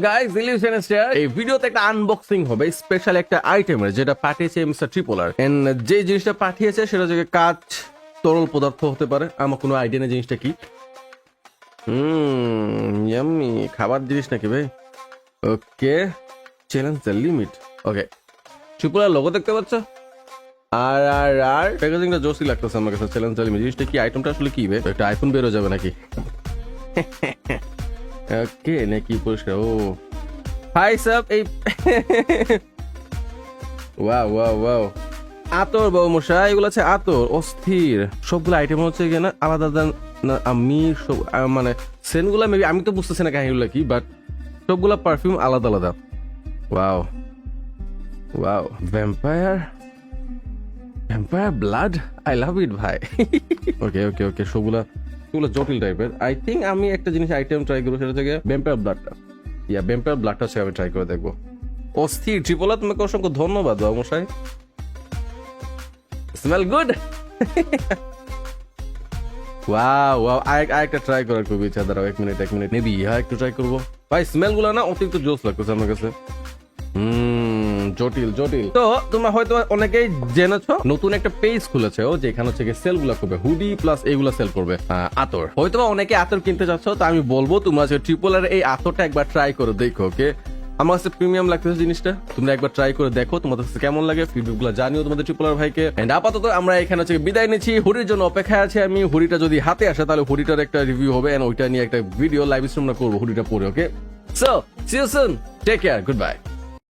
Guys, illusion star এই ভিডিওতে একটা আনবক্সিং হবে, স্পেশাল একটা আইটেমের যেটা পাঠিয়েছে মিস্টার ট্রিপলার। এন্ড যে জিনিসটা পাঠিয়েছে সেটা হচ্ছে কাঁচ তরল পদার্থ হতে পারে, আমার কোনো আইডিয়া নেই জিনিসটা কি। ইয়াম্মি, খাবার জিনিস নাকি ভাই? Okay, challenge the limit. Okay, ট্রিপলার লোগো দেখতে পাচ্ছ? আর আর আর প্যাকেজিংটা জোসই লাগতেছে আমার কাছে। চ্যালেঞ্জ দ্য লিমিট জিনিসটা কি, আইটেমটা আসলে কি ভাই? একটা আইফোন বেরো যাবে নাকি? ওকে, নাকি পরিষ্কার। ও হাই সাব, এই ওয়াও ওয়াও ওয়াও, আতর বাবু মশাই, এগুলো আছে আতর, অস্থির সবগুলো আইটেম হচ্ছে কিনা আলাদা আলাদা। না আমি সব মানে সেন্টগুলো মেবি আমি তো বুঝতেছি না কাহিনীগুলো কি, বাট সবগুলো পারফিউম আলাদা আলাদা। Wow wow, vampire vampire blood, I love it ভাই। ওকে ওকে ওকে, সবগুলো জটিল টাইপের। আই থিঙ্ক আমি একটা জিনিস আইটেম ট্রাই করবো, সেটা থেকে ভ্যাম্পায়ার ব্লাডটা। ইয়া, ভ্যাম্পায়ার ব্লাডটা হচ্ছে আমি ট্রাই করে দেখবো। অস্থির ট্রিপলা, তোমাকে অসংখ্য ধন্যবাদ বাবু মশাই। Smell good. ওয়াও ওয়াও, আরেকটা ট্রাই করার খুব ইচ্ছা। দাঁড়াও এক মিনিট নেবি, হ্যাঁ একটু ট্রাই করবো ভাই। স্মেল গুলো না অতিরিক্ত জোস লাগতেছে আমার কাছে। জটিল জটিল। তো তোমরা হয়তো অনেকেই জেনেছো নতুন একটা পেজ খুলেছে ও, যেখানে হচ্ছে সেল গুলা করবে, হুডি প্লাস এইগুলা সেল করবে, আতর। হয়তো অনেকে আতর কিনতে চাচ্ছ, তো আমি বলবো তোমরা ট্রিপলার এই আতরটা একবার ট্রাই করে দেখো। ওকে, আমার কাছে প্রিমিয়াম লাগতেছে জিনিসটা, তোমরা একবার ট্রাই করে দেখো তোমাদের কাছে কেমন লাগে। ফিডব্যাক গুলো জানিও তোমাদের ট্রিপলার ভাইকে। এন্ড আপাতত আমরা এখানে হচ্ছে বিদায় নিচ্ছি, হুডির জন্য অপেক্ষায় আছে আমি। হুডিটা যদি হাতে আসে তাহলে হুডিটার একটা রিভিউ হবে, এন্ড ওইটা নিয়ে একটা ভিডিও লাইভ স্ট্রিম করবো হুডিটা পরে। Okay, so see you soon, take care, good bye.